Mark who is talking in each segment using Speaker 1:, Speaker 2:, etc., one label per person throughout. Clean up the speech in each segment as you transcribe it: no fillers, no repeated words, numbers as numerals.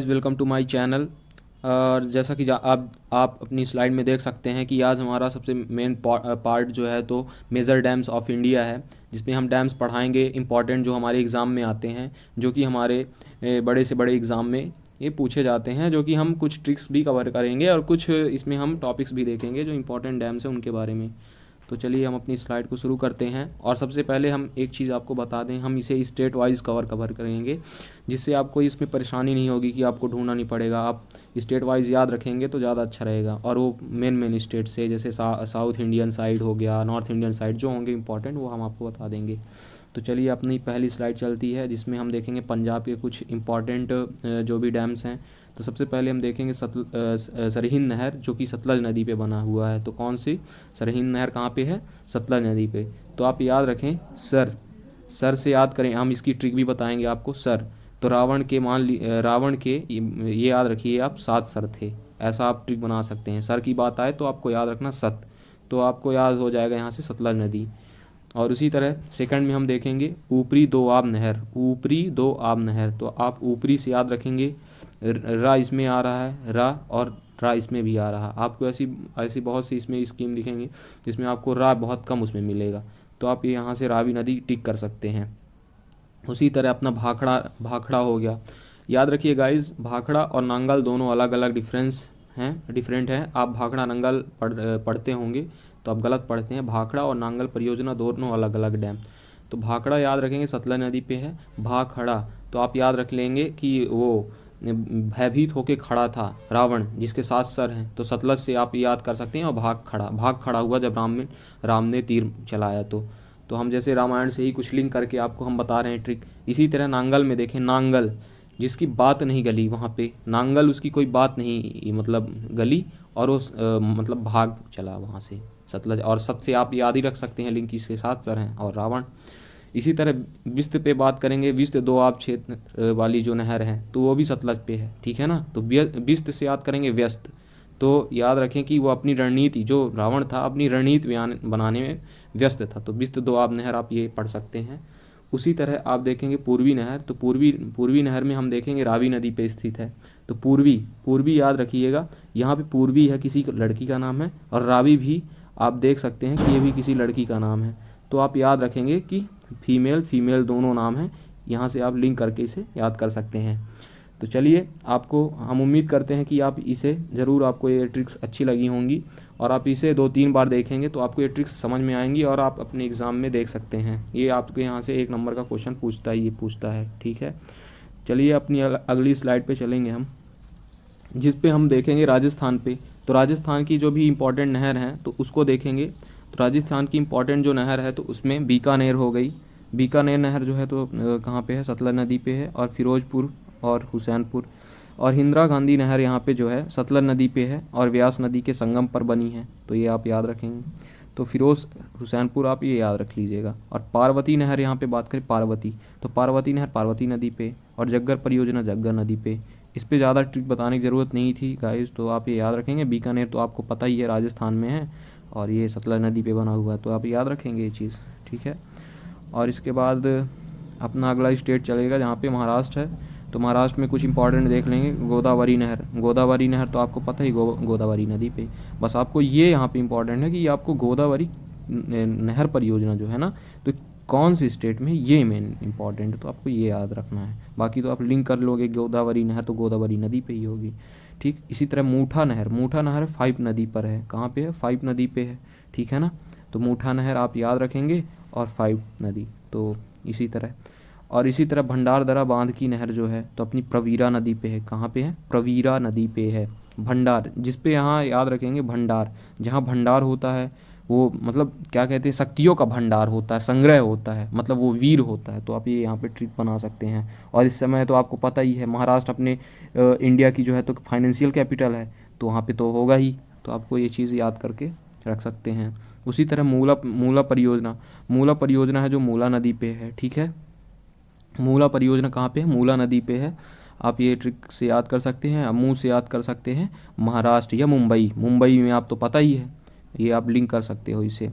Speaker 1: Welcome to my channel. और जैसा कि आप अपनी स्लाइड में देख सकते हैं कि आज हमारा सबसे मेन पार्ट जो है तो मेजर डैम्स ऑफ इंडिया है, जिसमें हम डैम्स पढ़ाएंगे इंपॉर्टेंट जो हमारे एग्ज़ाम में आते हैं, जो कि हमारे बड़े से बड़े एग्ज़ाम में ये पूछे जाते हैं, जो कि हम कुछ ट्रिक्स भी कवर करेंगे और कुछ इसमें हम टॉपिक्स भी देखेंगे जो इंपॉर्टेंट डैम्स हैं उनके बारे में। तो चलिए हम अपनी स्लाइड को शुरू करते हैं। और सबसे पहले हम एक चीज़ आपको बता दें, हम इसे स्टेट वाइज कवर करेंगे, जिससे आपको इसमें परेशानी नहीं होगी कि आपको ढूंढना नहीं पड़ेगा। आप स्टेट वाइज याद रखेंगे तो ज़्यादा अच्छा रहेगा। और वो मेन स्टेट से, जैसे साउथ इंडियन साइड हो गया, नॉर्थ इंडियन साइड जो होंगे इंपॉर्टेंट, वो हम आपको बता देंगे। तो चलिए अपनी पहली स्लाइड चलती है, जिसमें हम देखेंगे पंजाब के कुछ इंपॉर्टेंट जो भी डैम्स हैं। तो सबसे पहले हम देखेंगे सरहिंद नहर, जो कि सतलज नदी पे बना हुआ है। तो कौन सी सरहिंद नहर कहाँ पे है? सतलज नदी पे। तो आप याद रखें सर से याद करें। हम इसकी ट्रिक भी बताएंगे आपको। सर तो रावण के ये याद रखिए आप, 7 सर थे, ऐसा आप ट्रिक बना सकते हैं। सर की बात आए तो आपको याद रखना सत, तो आपको याद हो जाएगा यहाँ से सतलज नदी। और उसी तरह सेकंड में हम देखेंगे ऊपरी दोआब नहर। तो आप ऊपरी से याद रखेंगे, रा इसमें आ रहा है, रा और रा इसमें भी आ रहा है। आपको ऐसी ऐसी बहुत सी इसमें स्कीम दिखेंगी जिसमें आपको रा बहुत कम उसमें मिलेगा, तो आप यहाँ से रावी नदी टिक कर सकते हैं। उसी तरह अपना भाखड़ा हो गया। याद रखिए गाइस, भाखड़ा और नांगल दोनों अलग अलग डिफरेंट हैं। आप भाखड़ा नांगल पढ़ते होंगे तो आप गलत पढ़ते हैं। भाखड़ा और नांगल परियोजना दोनों अलग अलग डैम। तो भाखड़ा याद रखेंगे सतलज नदी पे है। भाखड़ा तो आप याद रख लेंगे कि वो भयभीत होके खड़ा था रावण, जिसके 7 सर हैं, तो सतलज से आप याद कर सकते हैं। और भाग खड़ा हुआ जब राम ने तीर चलाया। तो हम जैसे रामायण से ही कुछ लिंक करके आपको हम बता रहे हैं ट्रिक। इसी तरह नांगल में देखें, नांगल जिसकी बात नहीं गली, वहाँ पे नांगल उसकी कोई बात नहीं मतलब गली, और वो मतलब भाग चला वहाँ से सतलज। और सत से आप याद ही रख सकते हैं, लिंक इसके 7 सर हैं और रावण। इसी तरह विस्त पे बात करेंगे। विस्त दोआब क्षेत्र वाली जो नहर है तो वो भी सतलज पे है, ठीक है ना। तो विस्त से याद करेंगे व्यस्त। तो याद रखें कि वो अपनी रणनीति, जो रावण था अपनी रणनीति बनाने में व्यस्त था। तो विस्त दोआब नहर आप ये पढ़ सकते हैं। उसी तरह आप देखेंगे पूर्वी नहर। तो पूर्वी नहर में हम देखेंगे रावी नदी पे स्थित है। तो पूर्वी याद रखिएगा, यहाँ पे पूर्वी है किसी लड़की का नाम है, और रावी भी आप देख सकते हैं कि ये भी किसी लड़की का नाम है। तो आप याद रखेंगे कि फीमेल दोनों नाम हैं। यहाँ से आप लिंक करके इसे याद कर सकते हैं। तो चलिए, आपको हम उम्मीद करते हैं कि आप इसे ज़रूर, आपको ये ट्रिक्स अच्छी लगी होंगी, और आप इसे 2-3 बार देखेंगे तो आपको ये ट्रिक्स समझ में आएंगी और आप अपने एग्ज़ाम में देख सकते हैं। ये आपके यहाँ से 1 नंबर का क्वेश्चन पूछता है, ठीक है। चलिए अपनी अगली स्लाइड पे चलेंगे हम, जिस पे हम देखेंगे राजस्थान पे। तो राजस्थान की जो भी इम्पोर्टेंट नहर हैं तो उसको देखेंगे। तो राजस्थान की इम्पोर्टेंट जो नहर है तो उसमें बीकानेर हो गई। बीकानेर नहर जो है तो कहाँ पे है? सतलज नदी पे है। और फिरोजपुर और हुसैनपुर। और इंदिरा गांधी नहर यहाँ पे जो है सतलज नदी पे है और व्यास नदी के संगम पर बनी है, तो ये आप याद रखेंगे। तो हुसैनपुर आप ये याद रख लीजिएगा। और पार्वती नहर यहाँ पे बात करें, पार्वती, तो पार्वती नहर पार्वती नदी पे, और जग्गर परियोजना जग्गर नदी पे। इस पे ज़्यादा ट्रिक बताने की ज़रूरत नहीं थी गाइस, तो आप ये याद रखेंगे। बीकानेर तो आपको पता ही है राजस्थान में है, और ये सतलज नदी पे बना हुआ है, तो आप याद रखेंगे ये चीज़, ठीक है। और इसके बाद अपना अगला स्टेट चलेगा जहाँ पे महाराष्ट्र है। तो महाराष्ट्र में कुछ इंपॉर्टेंट देख लेंगे। गोदावरी नहर तो आपको पता ही, गोदावरी नदी पे। बस आपको ये यहाँ पे इंपॉर्टेंट है कि आपको गोदावरी नहर परियोजना जो है ना, तो कौन से स्टेट में, ये मेन इंपॉर्टेंट है, तो आपको ये याद रखना है। बाकी तो आप लिंक कर लोगे, गोदावरी नहर तो गोदावरी नदी पे ही होगी, ठीक। इसी तरह मूठा नहर 5 नदी पर है। कहाँ पे है? 5 नदी पे है, ठीक है ना। तो मूठा नहर आप याद रखेंगे, और 5 नदी। तो इसी तरह भंडारदरा बांध की नहर जो है तो अपनी प्रवीरा नदी पे है। कहाँ पे है? प्रवीरा नदी पे है। भंडार, जिस पे यहाँ याद रखेंगे भंडार, जहाँ भंडार होता है वो मतलब क्या कहते हैं, शक्तियों का भंडार होता है, संग्रह होता है, मतलब वो वीर होता है। तो आप ये यहाँ पे ट्रिक बना सकते हैं। और इस समय तो आपको पता ही है, महाराष्ट्र अपने इंडिया की जो है तो फाइनेंशियल कैपिटल है, तो वहाँ पे तो होगा ही, तो आपको ये चीज़ याद करके रख सकते हैं। उसी तरह मूला परियोजना है जो मूला नदी पे है, ठीक है। मूला परियोजना कहाँ पे है? मूला नदी पे है। आप ये ट्रिक से याद कर सकते हैं। मुंह से याद कर सकते हैं महाराष्ट्र या मुंबई में, आप तो पता ही है, ये आप लिंक कर सकते हो इसे।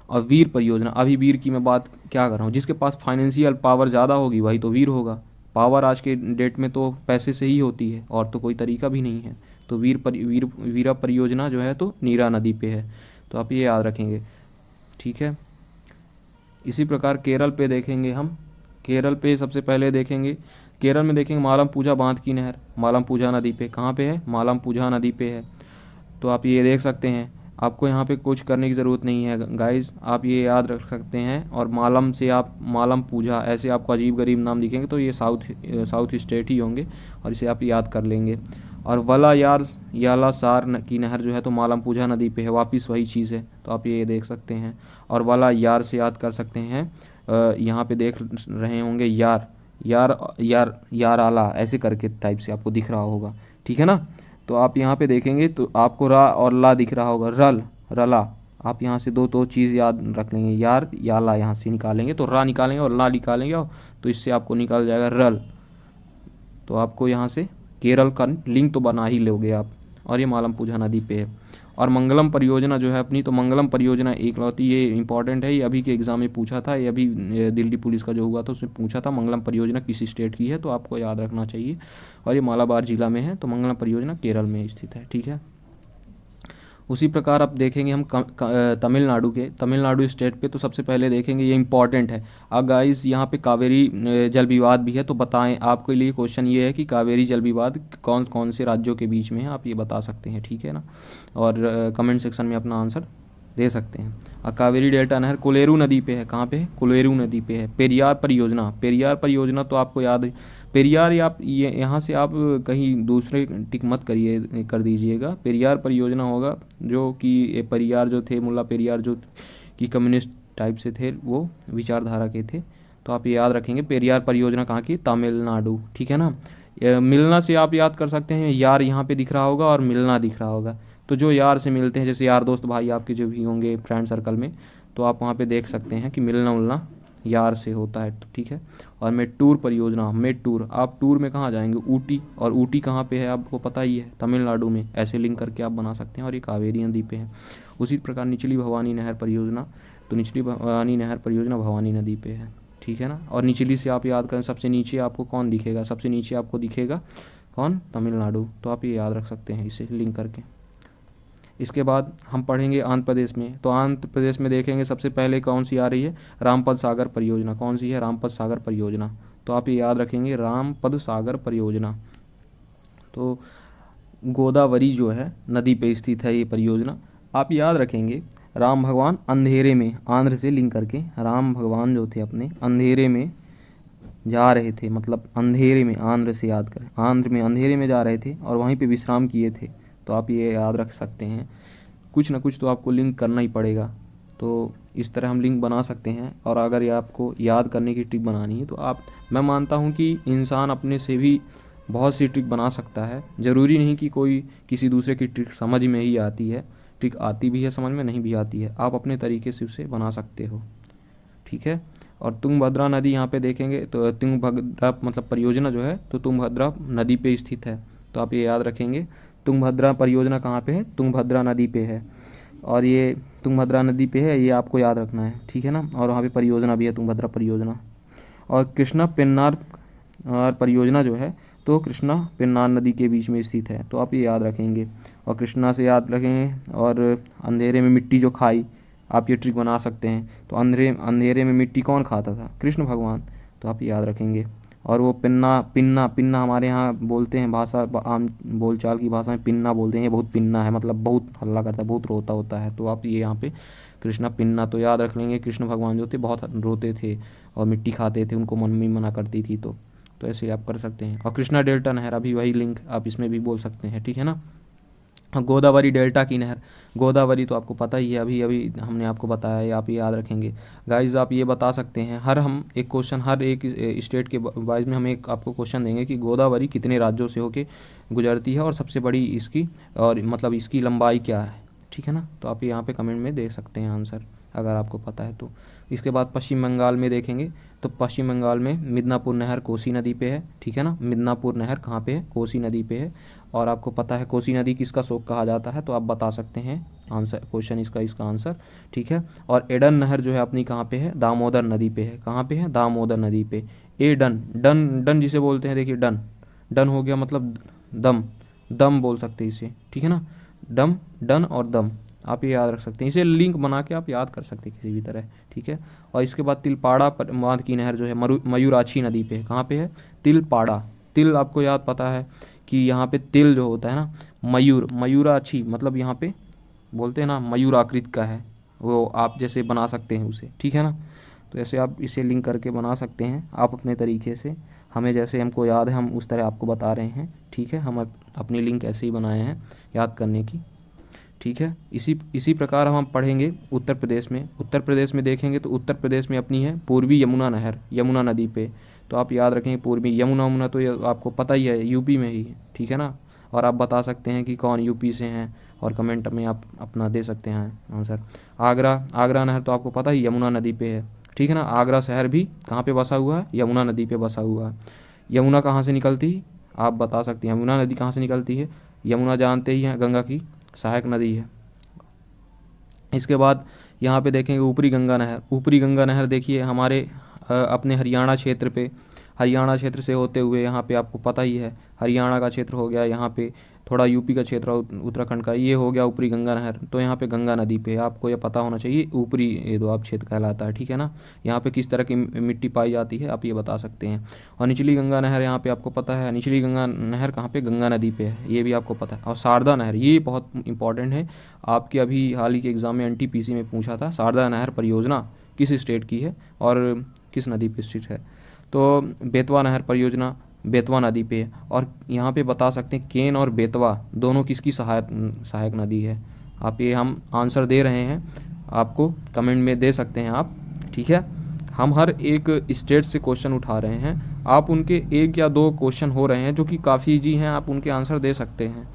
Speaker 1: और वीर परियोजना, अभी वीर की मैं बात क्या कर रहा हूँ, जिसके पास फाइनेंशियल पावर ज़्यादा होगी वही तो वीर होगा। पावर आज के डेट में तो पैसे से ही होती है, और तो कोई तरीका भी नहीं है। तो वीरा परियोजना जो है तो नीरा नदी पे है, तो आप ये याद रखेंगे, ठीक है। इसी प्रकार केरल पे देखेंगे हम। केरल पे सबसे पहले देखेंगे, केरल में देखेंगे मालमपुझा बांध की नहर मालमपुझा नदी पे। कहाँ पे है? मालमपुझा नदी पे है। तो आप ये देख सकते हैं, आपको यहाँ पे कुछ करने की ज़रूरत नहीं है गाइस, आप ये याद रख सकते हैं। और मालम से आप मालमपुझा ऐसे आपको अजीब गरीब नाम दिखेंगे तो ये साउथ स्टेट ही होंगे, और इसे आप याद कर लेंगे। और वलायार यालासार की नहर जो है तो मालमपुझा नदी पे है, वापिस वही चीज़ है, तो आप ये देख सकते हैं। और वलायार से याद कर सकते हैं, यहाँ पे देख रहे होंगे यार यार यार यार आला ऐसे करके टाइप से आपको दिख रहा होगा, ठीक है ना। तो आप यहाँ पे देखेंगे तो आपको रा और ला दिख रहा होगा, रल रला। आप यहाँ से दो चीज़ याद रख लेंगे, यार या ला यहाँ से निकालेंगे तो रा निकालेंगे और ला निकालेंगे, और तो इससे आपको निकल जाएगा रल। तो आपको यहाँ से केरल का लिंक तो बना ही लोगे आप। और ये मालमपुझा नदी पे है। और मंगलम परियोजना जो है अपनी, तो मंगलम परियोजना एकलौती, ये इंपॉर्टेंट है, ये अभी के एग्ज़ाम में पूछा था, ये अभी दिल्ली पुलिस का जो हुआ था उसमें पूछा था मंगलम परियोजना किस स्टेट की है, तो आपको याद रखना चाहिए। और ये मालाबार जिला में है, तो मंगलम परियोजना केरल में स्थित है, ठीक है। उसी प्रकार अब देखेंगे हम तमिलनाडु स्टेट पे। तो सबसे पहले देखेंगे, ये इंपॉर्टेंट है। अब गाइस यहाँ पे कावेरी जल विवाद भी है, तो बताएं, आपके लिए क्वेश्चन ये है कि कावेरी जल विवाद कौन कौन से राज्यों के बीच में है, आप ये बता सकते हैं, ठीक है ना। और कमेंट सेक्शन में अपना आंसर दे सकते हैं। कावेरी डेल्टा नहर कोलेरू नदी पे है। कहाँ पे है? कोलेरू नदी पे है। पेरियार परियोजना तो आपको याद है, पेरियार, या आप ये यहाँ से आप कहीं दूसरे टिक मत कर दीजिएगा। पेरियार परियोजना होगा, जो कि पेरियार जो थे, मुल्ला पेरियार जो कि कम्युनिस्ट टाइप से थे, वो विचारधारा के थे, तो आप ये याद रखेंगे। पेरियार परियोजना कहाँ की? तमिलनाडु, ठीक है ना। मिलना से आप याद कर सकते हैं, यार यहाँ पे दिख रहा होगा और मिलना दिख रहा होगा, तो जो यार से मिलते हैं, जैसे यार दोस्त भाई आपके जो भी होंगे फ्रेंड सर्कल में, तो आप वहाँ पे देख सकते हैं कि मिलना उलना यार से होता है, तो ठीक है। और मेट्टूर परियोजना, मेट्टूर, आप टूर में कहाँ जाएंगे? ऊटी, और ऊटी कहाँ पे है आपको पता ही है, तमिलनाडु में, ऐसे लिंक करके आप बना सकते हैं। और ये कावेरी नदी पे है। उसी प्रकार निचली भवानी नहर परियोजना, तो निचली भवानी नहर परियोजना भवानी नदी पे है, ठीक है ना। और निचली से आप याद करें, सबसे नीचे आपको कौन दिखेगा? सबसे नीचे आपको दिखेगा कौन? तमिलनाडु, तो आप ये याद रख सकते हैं इसे लिंक करके। इसके बाद हम पढ़ेंगे आंध्र प्रदेश में। तो आंध्र प्रदेश में देखेंगे सबसे पहले कौन सी आ रही है? रामपद सागर परियोजना। कौन सी है? रामपद सागर परियोजना, तो आप ये याद रखेंगे, रामपद सागर परियोजना। तो गोदावरी जो है नदी पे स्थित है ये परियोजना, आप याद रखेंगे। राम भगवान अंधेरे में, आंध्र से लिंक करके, राम भगवान जो थे अपने अंधेरे में जा रहे थे, मतलब अंधेरे में, आंध्र से याद करें, आंध्र में अंधेरे में जा रहे थे और वहीं पे विश्राम किए थे, तो आप ये याद रख सकते हैं। कुछ ना कुछ तो आपको लिंक करना ही पड़ेगा, तो इस तरह हम लिंक बना सकते हैं। और अगर ये आपको याद करने की ट्रिक बनानी है, तो आप, मैं मानता हूँ कि इंसान अपने से भी बहुत सी ट्रिक बना सकता है। ज़रूरी नहीं कि कोई किसी दूसरे की ट्रिक समझ में ही आती है, ट्रिक आती भी है समझ में, नहीं भी आती है, आप अपने तरीके से उसे बना सकते हो, ठीक है। और तुंगभद्रा नदी यहाँ पे देखेंगे, तो तुंगभद्रा मतलब परियोजना जो है, तो तुंगभद्रा नदी पे स्थित है, तो आप ये याद रखेंगे। तुंगभद्रा परियोजना कहाँ पे है? तुंगभद्रा नदी पे है, और ये तुंगभद्रा नदी पे है, ये आपको याद रखना है, ठीक है ना। और वहाँ पे परियोजना भी है, तुंगभद्रा परियोजना। और कृष्णा पेन्नार परियोजना जो है, तो कृष्णा पेन्नार नदी के बीच में स्थित है, तो आप ये याद रखेंगे। और कृष्णा से याद रखेंगे। और अंधेरे में मिट्टी जो खाई, आप ये ट्रिक बना सकते हैं। तो अंधेरे में मिट्टी कौन खाता था? कृष्ण भगवान, तो आप याद रखेंगे। और वो पिन्ना हमारे यहाँ बोलते हैं, भाषा आम बोलचाल की भाषा में पिन्ना बोलते हैं, ये बहुत पिन्ना है, मतलब बहुत हल्ला करता है, बहुत रोता होता है, तो आप ये यहाँ पे कृष्णा पिन्ना तो याद रख लेंगे। कृष्ण भगवान जो थे बहुत रोते थे और मिट्टी खाते थे, उनको मम्मी मना करती थी, तो ऐसे आप कर सकते हैं। और कृष्णा डेल्टा नहर, अभी वही लिंक आप इसमें भी बोल सकते हैं, ठीक है ना। गोदावरी डेल्टा की नहर, गोदावरी तो आपको पता ही है, अभी हमने आपको बताया है, आप ये याद रखेंगे। गाइज आप ये बता सकते हैं, हम एक क्वेश्चन हर एक स्टेट के वाइज में हम एक आपको क्वेश्चन देंगे कि गोदावरी कितने राज्यों से होके गुजरती है और सबसे बड़ी इसकी, और मतलब इसकी लंबाई क्या है, ठीक है ना। तो आप यहाँ पे कमेंट में दे सकते हैं आंसर अगर आपको पता है तो। इसके बाद पश्चिम बंगाल में देखेंगे, तो पश्चिम बंगाल में मिदनापुर नहर कोसी नदी पे है, ठीक है ना। मिदनापुर नहर कहाँ पे है? कोसी नदी पे है। और आपको पता है कोसी नदी किसका शोक कहा जाता है, तो आप बता सकते हैं आंसर, क्वेश्चन इसका आंसर, ठीक है। और एडन नहर जो है अपनी कहाँ पे है? दामोदर नदी पे है। कहाँ पे है? दामोदर नदी पे। ए डन, डन डन जिसे बोलते हैं, देखिए डन, डन हो गया मतलब दम, दम बोल सकते हैं इसे, ठीक है ना, डम, डन और दम, आप ये याद रख सकते हैं, इसे लिंक बना के आप याद कर सकते हैं किसी भी तरह, ठीक है। और इसके बाद तिलपाड़ा बांध की नहर जो है मयूराक्षी नदी पे है, कहाँ पे है, तिलपाड़ा, तिल आपको याद पता है कि यहाँ पे तिल जो होता है ना, मयूर, मयूराक्षी मतलब यहाँ पे बोलते हैं ना मयूराकृत का है, वो आप जैसे बना सकते हैं उसे, ठीक है ना। तो ऐसे आप इसे लिंक करके बना सकते हैं आप अपने तरीके से, हमें जैसे हमको याद है हम उस तरह आपको बता रहे हैं, ठीक है। हम अपनी लिंक ऐसे ही बनाए हैं याद करने की, ठीक है। इसी प्रकार हम पढ़ेंगे उत्तर प्रदेश में। उत्तर प्रदेश में देखेंगे तो उत्तर प्रदेश में अपनी है पूर्वी यमुना नहर, यमुना नदी पे, तो आप याद रखेंगे पूर्वी यमुना तो ये आपको पता ही है यूपी में ही है, ठीक है ना। और आप बता सकते हैं कि कौन यूपी से हैं और कमेंट में आप अपना दे सकते हैं आंसर। आगरा, आगरा नहर तो आपको पता ही यमुना नदी पे है, ठीक है ना। आगरा शहर भी कहाँ पे बसा हुआ है, यमुना नदी पे बसा हुआ है। यमुना कहाँ से निकलती है, आप बता सकते हैं यमुना नदी कहाँ से निकलती है, यमुना जानते ही हैं गंगा की सहायक नदी है। इसके बाद यहाँ पे देखेंगे ऊपरी गंगा नहर, ऊपरी गंगा नहर देखिए हमारे अपने हरियाणा क्षेत्र पे, हरियाणा क्षेत्र से होते हुए यहाँ पे आपको पता ही है हरियाणा का क्षेत्र हो गया, यहाँ पे थोड़ा यूपी का क्षेत्र उत्तराखंड का, ये हो गया ऊपरी गंगा नहर। तो यहाँ पे गंगा नदी पे आपको ये पता होना चाहिए ऊपरी ये दोआब क्षेत्र कहलाता है, ठीक है ना। यहाँ पे किस तरह की मिट्टी पाई जाती है आप ये बता सकते हैं। और निचली गंगा नहर यहाँ पे आपको पता है, निचली गंगा नहर कहाँ पे, गंगा नदी पे है, ये भी आपको पता है। और शारदा नहर, ये बहुत इंपॉर्टेंट है, आपके अभी हाल ही के एग्ज़ाम में NTPC में पूछा था, शारदा नहर परियोजना किस स्टेट की है और किस नदी पे स्थित है। तो बेतवा नहर परियोजना बेतवा नदी पे है। और यहाँ पे बता सकते हैं केन और बेतवा दोनों किसकी सहायक नदी है। आप ये हम आंसर दे रहे हैं, आपको कमेंट में दे सकते हैं आप, ठीक है। हम हर एक स्टेट से क्वेश्चन उठा रहे हैं, आप उनके 1 या 2 क्वेश्चन हो रहे हैं जो कि काफ़ी ईजी हैं, आप उनके आंसर दे सकते हैं,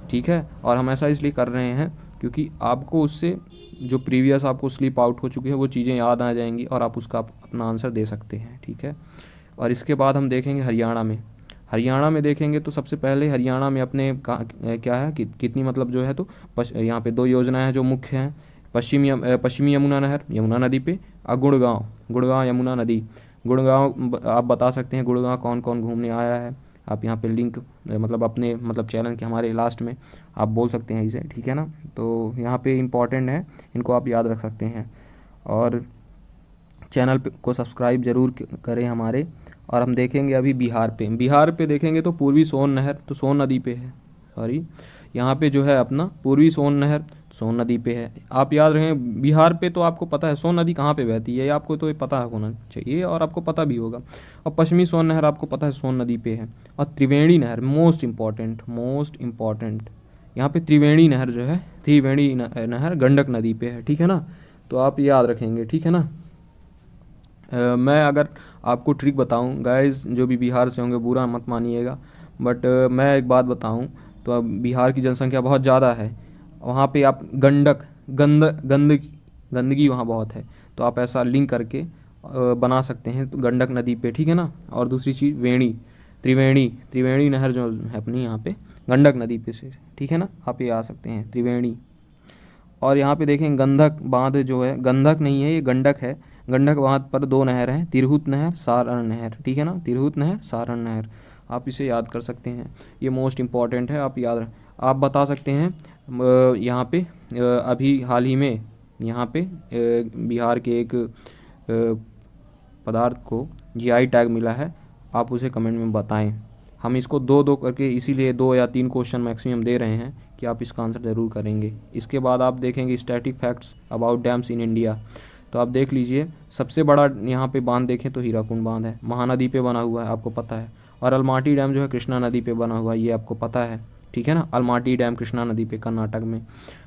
Speaker 1: ठीक है। और हम ऐसा इसलिए कर रहे हैं क्योंकि आपको उससे जो प्रीवियस आपको स्लिप आउट हो चुकी है वो चीज़ें याद आ जाएंगी और आप उसका अपना आंसर दे सकते हैं, ठीक है। और इसके बाद हम देखेंगे हरियाणा में, हरियाणा में देखेंगे तो सबसे पहले हरियाणा में अपने क्या है कि कितनी मतलब जो है तो यहाँ पे 2 योजनाएं हैं जो मुख्य हैं, पश्चिमी यमुना नहर यमुना नदी पे, और गुड़गांव यमुना नदी, गुड़गांव आप बता सकते हैं गुड़गांव कौन कौन घूमने आया है, आप यहाँ पे लिंक मतलब अपने मतलब चैनल के हमारे लास्ट में आप बोल सकते हैं इसे, ठीक है ना। तो यहाँ पे इम्पॉर्टेंट है, इनको आप याद रख सकते हैं। और चैनल को सब्सक्राइब ज़रूर करें हमारे। और हम देखेंगे अभी बिहार पे देखेंगे तो पूर्वी सोन नहर तो सोन नदी पे है, सॉरी यहाँ पे जो है अपना पूर्वी सोन नहर सोन नदी पे है। आप याद रखें बिहार पे तो आपको पता है सोन नदी कहाँ पे बहती है, आपको तो ये पता होना चाहिए और आपको पता भी होगा। और पश्चिमी सोन नहर आपको पता है सोन नदी पे है। और त्रिवेणी नहर मोस्ट इम्पॉर्टेंट यहाँ पे त्रिवेणी नहर जो है, त्रिवेणी नहर गंडक नदी पे है, ठीक है ना। तो आप याद रखेंगे, ठीक है ना। मैं अगर आपको ट्रिक बताऊं गाइस, जो भी बिहार से होंगे बुरा मत मानिएगा, बट मैं एक बात बताऊं तो अब बिहार की जनसंख्या बहुत ज़्यादा है, वहाँ पे आप गंदगी वहाँ बहुत है, तो आप ऐसा लिंक करके बना सकते हैं तो गंडक नदी पे, ठीक है ना। और दूसरी चीज़ त्रिवेणी नहर जो है अपनी यहाँ पे गंडक नदी पे से, ठीक है ना, आप ये आ सकते हैं त्रिवेणी। और यहाँ पे देखें गंधक बांध जो है, गंधक नहीं है ये गंडक है, गंडक बांध पर 2 नहर हैं, तिरहुत नहर सारण नहर, ठीक है ना, तिरहुत नहर सारण नहर, आप इसे याद कर सकते हैं, ये मोस्ट इम्पॉर्टेंट है, आप याद आप बता सकते हैं। यहाँ पे अभी हाल ही में यहाँ पे बिहार के एक पदार्थ को GI टैग मिला है, आप उसे कमेंट में बताएं। हम इसको 2-2 करके इसीलिए 2 या 3 क्वेश्चन मैक्सिमम दे रहे हैं कि आप इसका आंसर ज़रूर करेंगे। इसके बाद आप देखेंगे static facts about dams in India, तो आप देख लीजिए सबसे बड़ा यहाँ पे बांध देखें तो हीराकुंड बांध है, महानदी पे बना हुआ है, आपको पता है। और अलमाटी डैम जो है कृष्णा नदी पे बना हुआ है, ये आपको पता है, ठीक है ना। अलमाटी डैम कृष्णा नदी पे कर्नाटक में।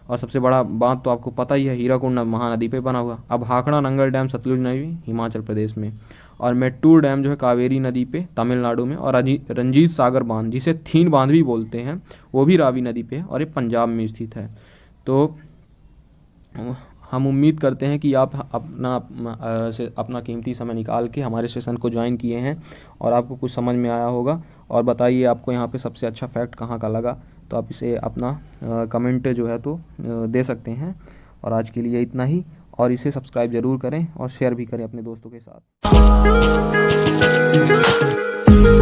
Speaker 1: और सबसे बड़ा बांध तो आपको पता ही है हीराकुंड महानदी पे बना हुआ। अब भाखड़ा नंगल डैम सतलुज नदी हिमाचल प्रदेश में। और मेट्टूर डैम जो है कावेरी नदी पे तमिलनाडु में। और रंजीत सागर बांध जिसे थीन बांध भी बोलते हैं वो भी रावी नदी पे है और ये पंजाब में स्थित है। तो हम उम्मीद करते हैं कि आप अपना कीमती समय निकाल के हमारे सेशन को ज्वाइन किए हैं और आपको कुछ समझ में आया होगा। और बताइए आपको यहाँ पे सबसे अच्छा फैक्ट कहाँ का लगा, तो आप इसे अपना कमेंट जो है तो दे सकते हैं। और आज के लिए इतना ही, और इसे सब्सक्राइब ज़रूर करें और शेयर भी करें अपने दोस्तों के साथ।